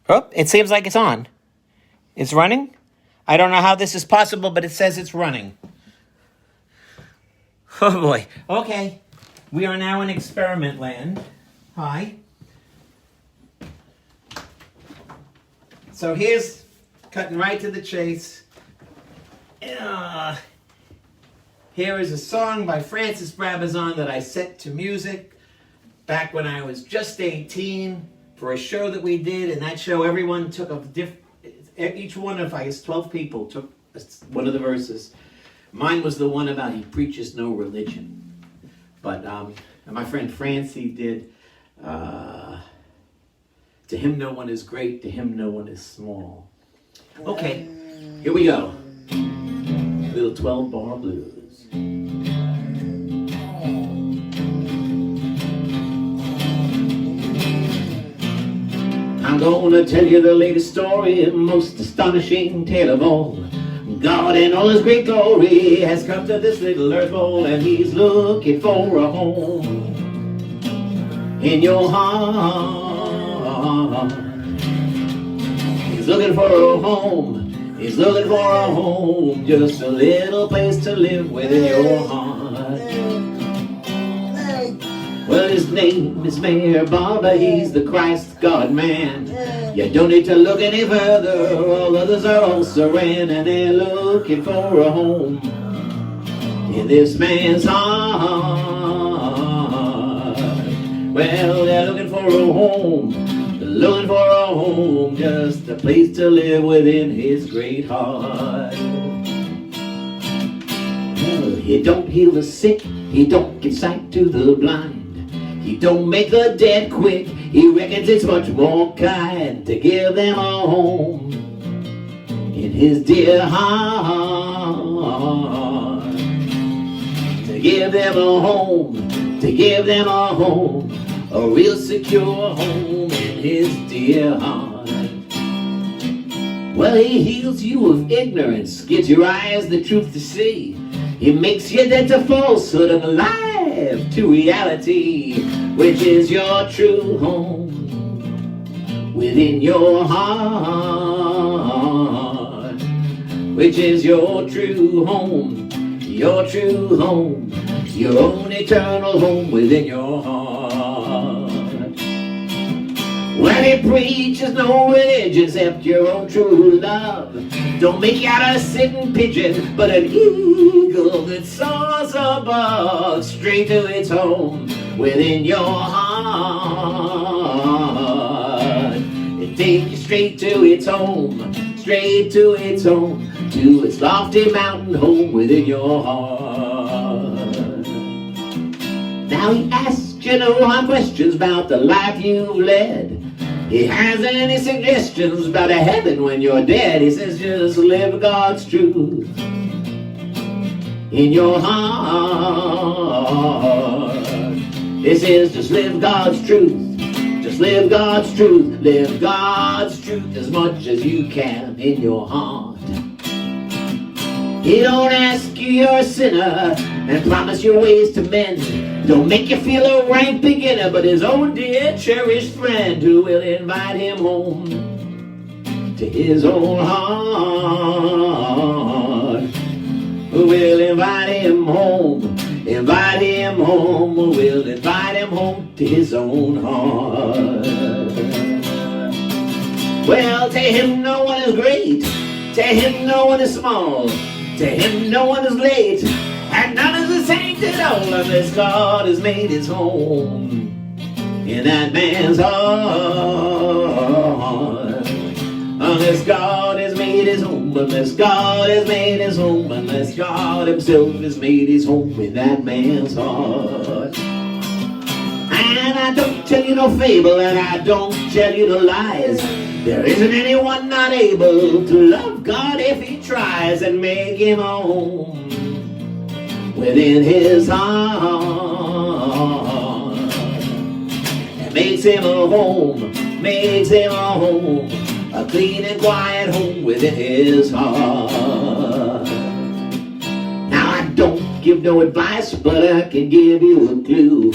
Oh, it seems like it's on. It's running? I don't know how this is possible, but it says it's running. Oh boy. Okay. We are now in experiment land. Hi. So here's cutting right to the chase. Here is a song by Francis Brabazon that I set to music back when I was just 18 for a show that we did. And that show, everyone took each one of, I guess, 12 people took one of the verses. Mine was the one about he preaches no religion. But my friend Francie did, to him no one is great, to him no one is small. Okay, here we go. Little 12-bar blues. I'm gonna tell you the latest story, most astonishing tale of all. God in all his great glory has come to this little earth bowl, and he's looking for a home in your heart. He's looking for a home. He's looking for a home, just a little place to live within your heart. Well, his name is Mayor Barber, he's the Christ God man. You don't need to look any further, all others are also ran, and they're looking for a home in this man's heart. Well, they're looking for a home, looking for a home, just a place to live within his great heart. Well, he don't heal the sick, he don't give sight to the blind. He don't make the dead quick, he reckons it's much more kind to give them a home in his dear heart. To give them a home, to give them a home, a real secure home in his dear heart. Well, he heals you of ignorance, gives your eyes the truth to see. He makes you dead to falsehood and alive to reality, which is your true home within your heart. Which is your true home, your true home, your own eternal home within your heart. When he preaches no religion except your own true love, don't make you out a sitting pigeon, but an eagle that soars above, straight to its home within your heart. It takes you straight to its home, straight to its home, to its lofty mountain home within your heart. Now he asks you no hard questions about the life you've led. He hasn't any suggestions about a heaven when you're dead. He says just live God's truth in your heart. He says just live God's truth. Just live God's truth. Live God's truth as much as you can in your heart. He don't ask you you're a sinner and promise your ways to mend. Don't make you feel a rank beginner, but his own dear cherished friend who will invite him home to his own heart. Who will invite him home, invite him home, who will invite him home to his own heart. Well, to him no one is great, to him no one is small, to him no one is late, and none is a saint at all, unless God has made his home in that man's heart. Unless God has made his home, unless God has made his home, unless God himself has made his home in that man's heart. And I don't tell you no fable, and I don't tell you no lies. There isn't anyone not able to love God if he tries, and make him a home within his heart. And makes him a home, makes him a home, a clean and quiet home within his heart. Now I don't give no advice, but I can give you a clue.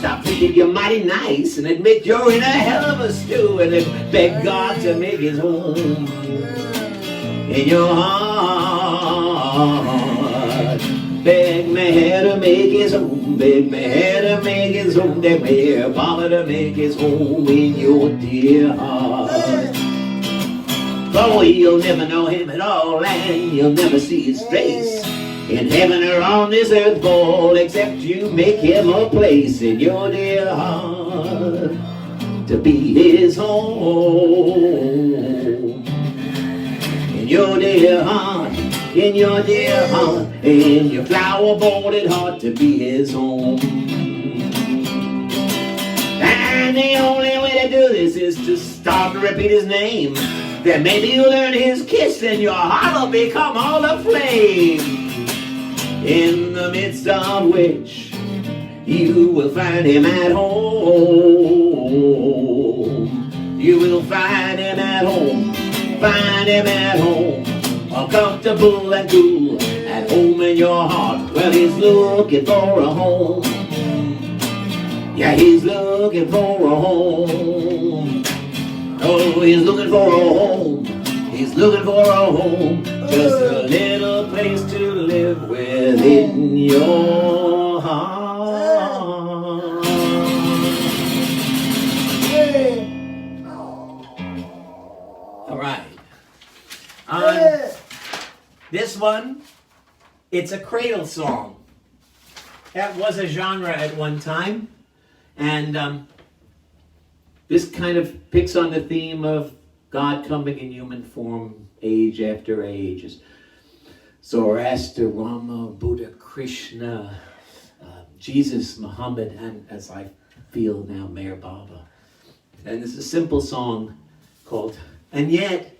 stop thinking you're mighty nice and admit you're in a hell of a stew and then beg God to make his home in your heart. Beg me to make his home, beg me to make his home, beg me Papa to make his home in your dear heart. Oh, you'll never know him at all, and you'll never see his face in heaven or on this earth ball, except you make him a place in your dear heart to be his home. In your dear heart, in your dear heart, in your flower-bordered heart to be his home. And the only way to do this is to start to repeat his name. Then maybe you'll learn his kiss and your heart will become all aflame. In the midst of which you will find him at home. You will find him at home. Find him at home. All comfortable and cool. At home in your heart. Well, he's looking for a home. Yeah, he's looking for a home. Oh, he's looking for a home. He's looking for a home. Just a little place to live within your heart. All right. This one, it's a cradle song. That was a genre at one time. And this kind of picks on the theme of God coming in human form age after age. Zoroaster, Rama, Buddha, Krishna, Jesus, Muhammad, and as I feel now, Meher Baba. And it's a simple song called, and yet,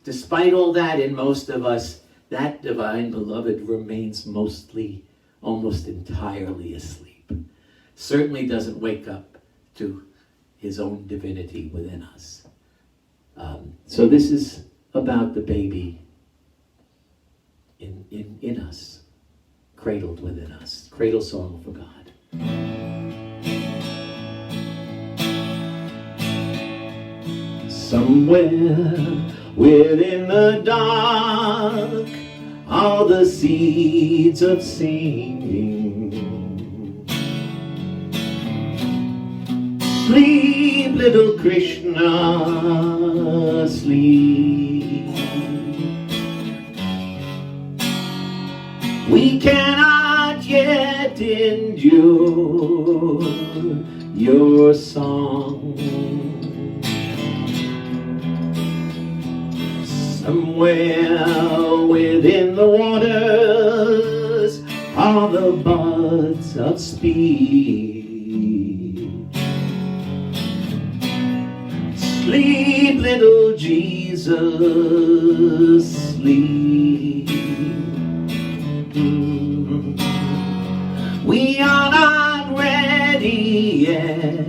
despite all that in most of us, that divine beloved remains mostly, almost entirely asleep. Certainly doesn't wake up to his own divinity within us. So this is about the baby in us, cradled within us. Cradle Song for God. Somewhere within the dark are the seeds of singing. Sleep, little Krishna, sleep. We cannot yet endure your song. Somewhere within the waters are the buds of speech. Sleep, little Jesus, sleep. We are not ready yet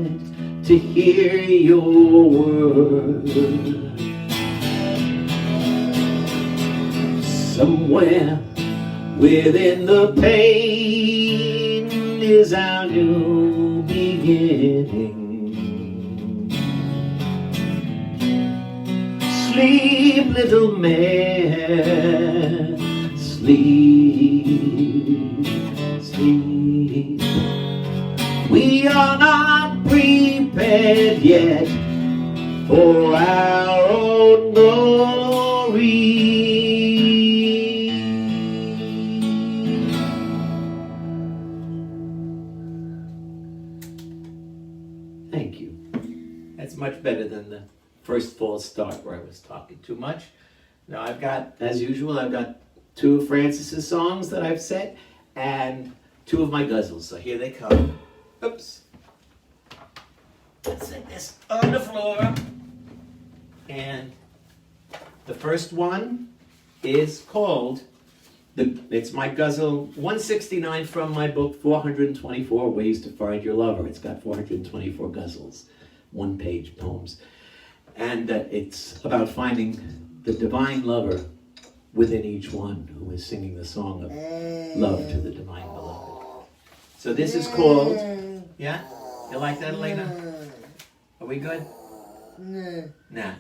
to hear your word. Somewhere within the pain is our new beginning. Sleep, little man, sleep, sleep. We are not prepared yet for our own glory. Thank you. That's much better than the first false start where I was talking too much. Now I've got, as usual, I've got two of Francis's songs that I've set and two of my ghazals. So here they come. Oops. Let's set this on the floor. And the first one is called, it's my ghazal 169 from my book, 424 Ways to Find Your Lover. It's got 424 ghazals, one-page poems. And it's about finding the divine lover within each one who is singing the song of love to the divine beloved. So this is called, yeah? You like that, Elena? Are we good? Nah.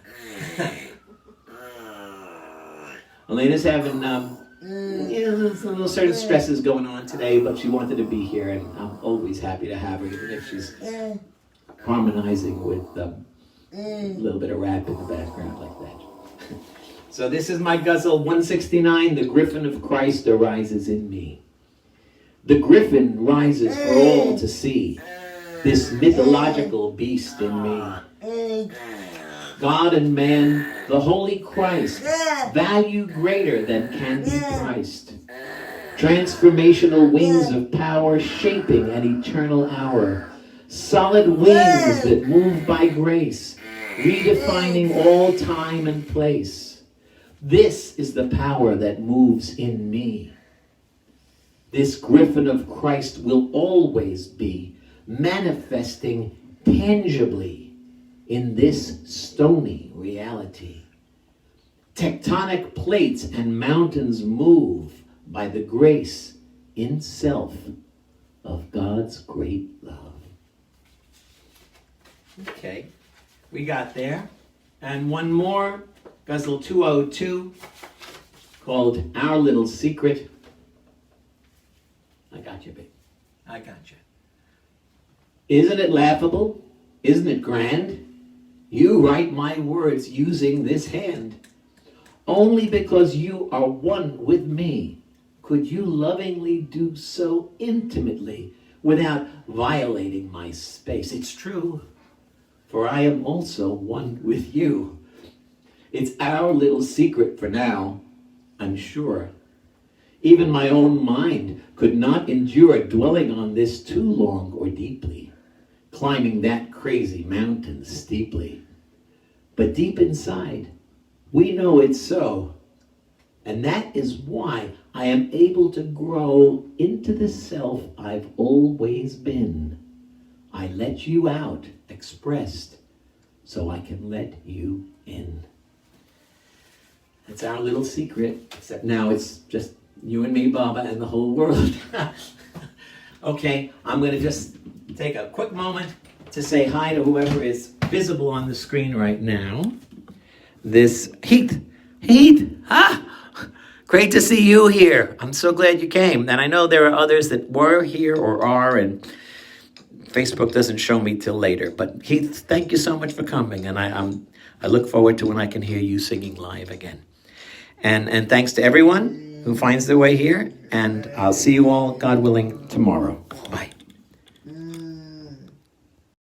Elena's having little certain stresses going on today, but she wanted to be here, and I'm always happy to have her, even if she's harmonizing with a little bit of rap in the background like that. So this is my ghazal 169, The Griffin of Christ arises in me. The griffin rises for all to see, this mythological beast in me. God and man, the Holy Christ, value greater than can be priced. Transformational wings of power shaping an eternal hour. Solid wings that move by grace, redefining all time and place. This is the power that moves in me. This griffin of Christ will always be manifesting tangibly in this stony reality. Tectonic plates and mountains move by the grace in self of God's great love. Okay, we got there. And one more, ghazal 202, called Our Little Secret. I got you, babe. I got you. Isn't it laughable? Isn't it grand? You write my words using this hand. Only because you are one with me could you lovingly do so intimately without violating my space. It's true, for I am also one with you. It's our little secret for now, I'm sure. Even my own mind could not endure dwelling on this too long or deeply, climbing that crazy mountain steeply. But deep inside, we know it's so. And that is why I am able to grow into the self I've always been. I let you out, expressed, so I can let you in. That's our little secret, except now it's just you and me, Baba, and the whole world. Okay, I'm going to just take a quick moment to say hi to whoever is visible on the screen right now. This Heath, great to see you here. I'm so glad you came. And I know there are others that were here or are, and Facebook doesn't show me till later. But Heath, thank you so much for coming, and I look forward to when I can hear you singing live again. And thanks to everyone who finds their way here, and I'll see you all, God willing, tomorrow.